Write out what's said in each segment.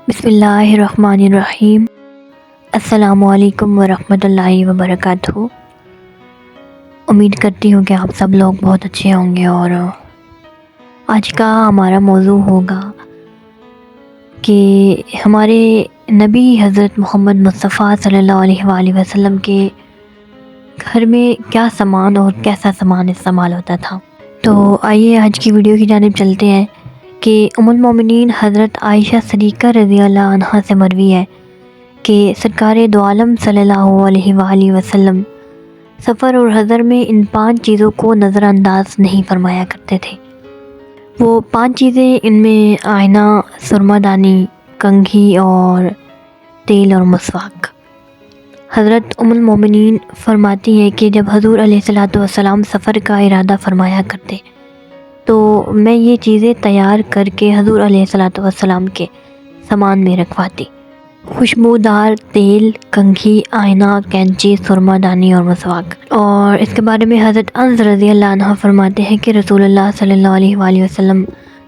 بسم اللہ الرحمن الرحیم۔ السلام علیکم ورحمۃ اللہ وبرکاتہ۔ امید کرتی ہوں کہ آپ سب لوگ بہت اچھے ہوں گے، اور آج کا ہمارا موضوع ہوگا کہ ہمارے نبی حضرت محمد مصطفیٰ صلی اللہ علیہ وآلہ وسلم کے گھر میں کیا سامان اور کیسا سامان استعمال ہوتا تھا۔ تو آئیے آج کی ویڈیو کی جانب چلتے ہیں کہ ام المومنین حضرت عائشہ صدیقہ رضی اللہ عنہا سے مروی ہے کہ سرکار دو عالم صلی اللہ علیہ وآلہ وسلم سفر اور حضر میں ان 5 چیزوں کو نظر انداز نہیں فرمایا کرتے تھے۔ وہ 5 چیزیں، ان میں آئینہ، سرما دانی، کنگھی اور تیل اور مسواک۔ حضرت ام المومنین فرماتی ہیں کہ جب حضور علیہ الصلوۃ والسلام سفر کا ارادہ فرمایا کرتے تو میں یہ چیزیں تیار کر کے حضور علیہ الصلوۃ والسلام کے سامان میں رکھواتی: خوشبودار تیل، کنگھی، آئینہ، کینچی، سرما دانی اور مسواک۔ اور اس کے بارے میں حضرت انس رضی اللہ عنہ فرماتے ہیں کہ رسول اللہ صلی اللہ علیہ وآلہ وسلم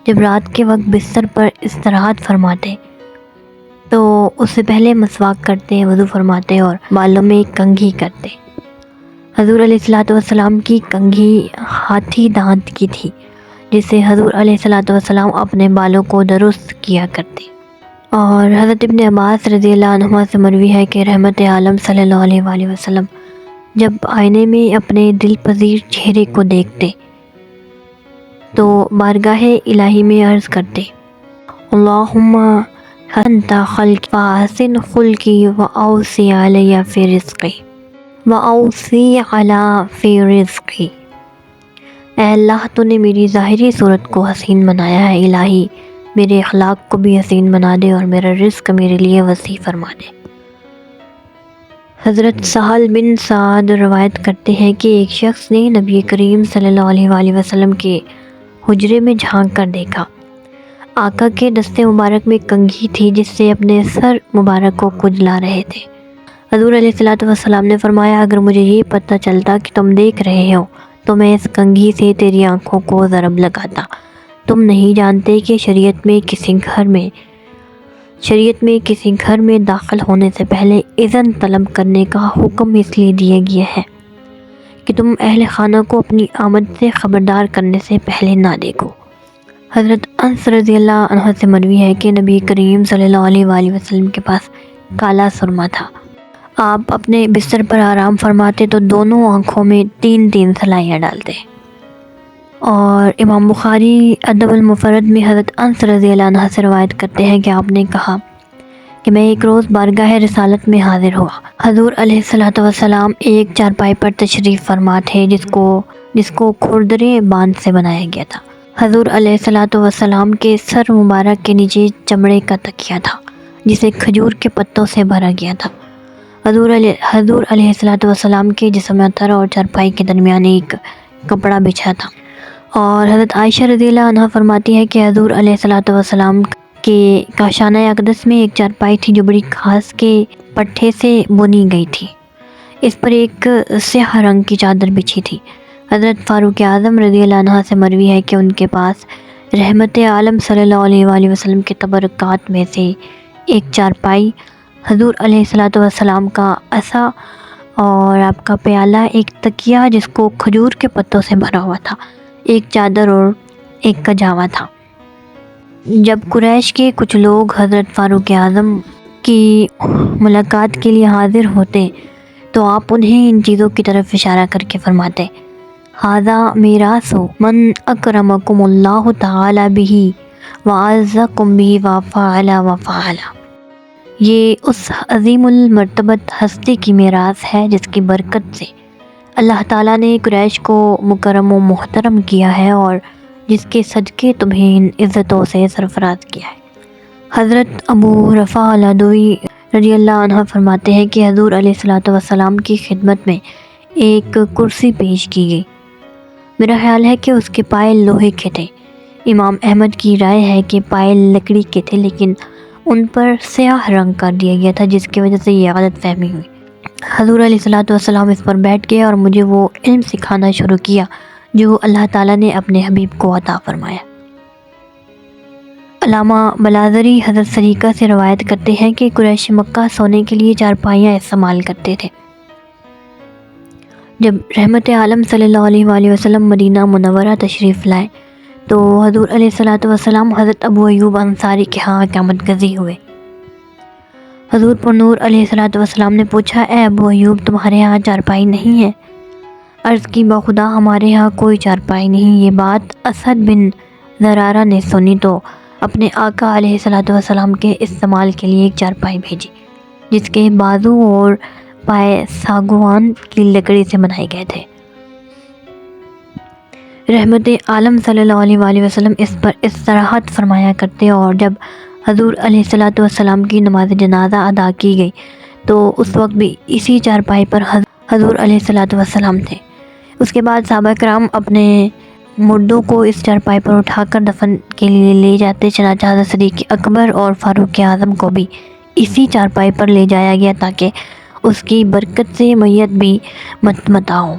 جب رات کے وقت بستر پر استراحت فرماتے تو اس سے پہلے مسواک کرتے، وضو فرماتے اور بالوں میں کنگھی کرتے۔ حضور علیہ الصلوۃ والسلام کی کنگھی ہاتھی دانت کی تھی، جس سے حضور علیہ الصلوۃ والسلام اپنے بالوں کو درست کیا کرتے۔ اور حضرت ابن عباس رضی اللہ عنہما سے مروی ہے کہ رحمت عالم صلی اللہ علیہ وآلہ وسلم جب آئینے میں اپنے دل پذیر چہرے کو دیکھتے تو بارگاہ الہی میں عرض کرتے: اللہم حسنت خلقی فاحسن خلقی واوسع علی فی رزقی واوسع علی فی رزقی۔ اے اللہ، تو نے میری ظاہری صورت کو حسین بنایا ہے، الہی میرے اخلاق کو بھی حسین بنا دے اور میرا رزق میرے لیے وسیع فرما دے۔ حضرت سہل بن سعد روایت کرتے ہیں کہ ایک شخص نے نبی کریم صلی اللہ علیہ وآلہ وسلم کے حجرے میں جھانک کر دیکھا۔ آقا کے دست مبارک میں کنگھی تھی جس سے اپنے سر مبارک کو کھجلا رہے تھے۔ حضور علیہ الصلوۃ والسلام نے فرمایا: اگر مجھے یہ پتہ چلتا کہ تم دیکھ رہے ہو تو میں اس کنگھی سے تیری آنکھوں کو ضرب لگاتا۔ تم نہیں جانتے کہ شریعت میں کسی گھر میں داخل ہونے سے پہلے اذن طلب کرنے کا حکم اس لیے دیا گیا ہے کہ تم اہل خانہ کو اپنی آمد سے خبردار کرنے سے پہلے نہ دیکھو۔ حضرت انس رضی اللہ عنہ سے مروی ہے کہ نبی کریم صلی اللہ علیہ وآلہ وسلم کے پاس کالا سرما تھا۔ آپ اپنے بستر پر آرام فرماتے تو دونوں آنکھوں میں 3 سلائیاں ڈالتے۔ اور امام بخاری ادب المفرد میں حضرت انس رضی اللہ عنہ سے روایت کرتے ہیں کہ آپ نے کہا کہ میں ایک روز بارگاہ رسالت میں حاضر ہوا۔ حضور علیہ الصلوۃ والسلام ایک چارپائی پر تشریف فرما تھے جس کو کھردرے باندھ سے بنایا گیا تھا۔ حضور علیہ الصلوۃ والسلام کے سر مبارک کے نیچے چمڑے کا تکیہ تھا جسے کھجور کے پتوں سے بھرا گیا تھا۔ حضور علیہ الصلوۃ والسلام کے جسم اتھر اور چارپائی کے درمیان ایک کپڑا بچھا تھا۔ اور حضرت عائشہ رضی اللہ عنہا فرماتی ہے کہ حضور علیہ الصلوۃ والسلام کے کاشانہ اقدس میں ایک چارپائی تھی جو بڑی گھاس کے پٹھے سے بنی گئی تھی، اس پر ایک سیاہ رنگ کی چادر بچھی تھی۔ حضرت فاروق اعظم رضی اللہ عنہ سے مروی ہے کہ ان کے پاس رحمت عالم صلی اللہ علیہ وآلہ وسلم کے تبرکات میں سے ایک چارپائی، حضور علیہ الصلوۃ والسلام کا عصا اور آپ کا پیالہ، ایک تکیہ جس کو کھجور کے پتوں سے بھرا ہوا تھا، ایک چادر اور ایک کجاوا تھا۔ جب قریش کے کچھ لوگ حضرت فاروق اعظم کی ملاقات کے لیے حاضر ہوتے تو آپ انہیں ان چیزوں کی طرف اشارہ کر کے فرماتے: ھذا میراث من اکرمکم اللہ تعالی بہ وعزکم بہ وفعل وفعل۔ یہ اس عظیم المرتبت ہستی کی میراث ہے جس کی برکت سے اللہ تعالیٰ نے قریش کو مکرم و محترم کیا ہے اور جس کے صدقے تمہیں ان عزتوں سے سرفراز کیا ہے۔ حضرت ابو رفاع العدوی رضی اللہ عنہ فرماتے ہیں کہ حضور علیہ الصلوۃ والسلام کی خدمت میں ایک کرسی پیش کی گئی۔ میرا خیال ہے کہ اس کے پائے لوہے کے تھے۔ امام احمد کی رائے ہے کہ پائے لکڑی کے تھے، لیکن ان پر سیاہ رنگ کر دیا گیا تھا جس کی وجہ سے یہ غلط فہمی ہوئی۔ حضور علیہ الصلوۃ والسلام اس پر بیٹھ گئے اور مجھے وہ علم سکھانا شروع کیا جو اللہ تعالیٰ نے اپنے حبیب کو عطا فرمایا۔ علامہ بلازری حضرت سریقہ سے روایت کرتے ہیں کہ قریش مکہ سونے کے لیے چارپائیاں استعمال کرتے تھے۔ جب رحمت عالم صلی اللہ علیہ وآلہ وسلم مدینہ منورہ تشریف لائے تو حضور علیہ الصلوۃ والسلام حضرت ابو ایوب انصاری کے ہاں اقامت گزی ہوئے۔ حضور پر نور علیہ الصلوۃ والسلام نے پوچھا، اے ابو ایوب، تمہارے ہاں چارپائی نہیں ہے؟ عرض کی، بخدا ہمارے ہاں کوئی چارپائی نہیں۔ یہ بات اسد بن زرارہ نے سنی تو اپنے آقا علیہ الصلوۃ والسلام کے استعمال کے لیے ایک چارپائی بھیجی جس کے بازو اور پائے ساگوان کی لکڑی سے بنائے گئے تھے۔ رحمت عالم صلی اللہ علیہ وآلہ وسلم اس پر استراحت فرمایا کرتے، اور جب حضور علیہ الصلوۃ والسلام کی نماز جنازہ ادا کی گئی تو اس وقت بھی اسی چارپائی پر حضور علیہ الصلوۃ والسلام تھے۔ اس کے بعد صحابہ کرام اپنے مردوں کو اس چارپائی پر اٹھا کر دفن کے لیے لے جاتے، چنانچہ حضرت صدیق اکبر اور فاروق اعظم کو بھی اسی چارپائی پر لے جایا گیا تاکہ اس کی برکت سے میت بھی متمتع ہو۔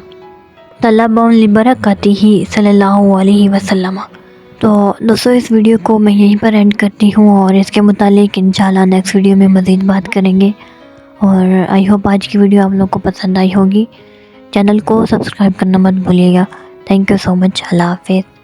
طلباً لبرکاتہ صلی اللہ علیہ وسلم۔ تو دوستو اس ویڈیو کو میں یہیں پر اینڈ کرتی ہوں، اور اس کے متعلق انشاءاللہ نیکسٹ ویڈیو میں مزید بات کریں گے، اور آئی ہوپ آج کی ویڈیو آپ لوگ کو پسند آئی ہوگی۔ چینل کو سبسکرائب کرنا مت بھولیے گا۔ تھینک یو سو مچ۔ اللہ حافظ۔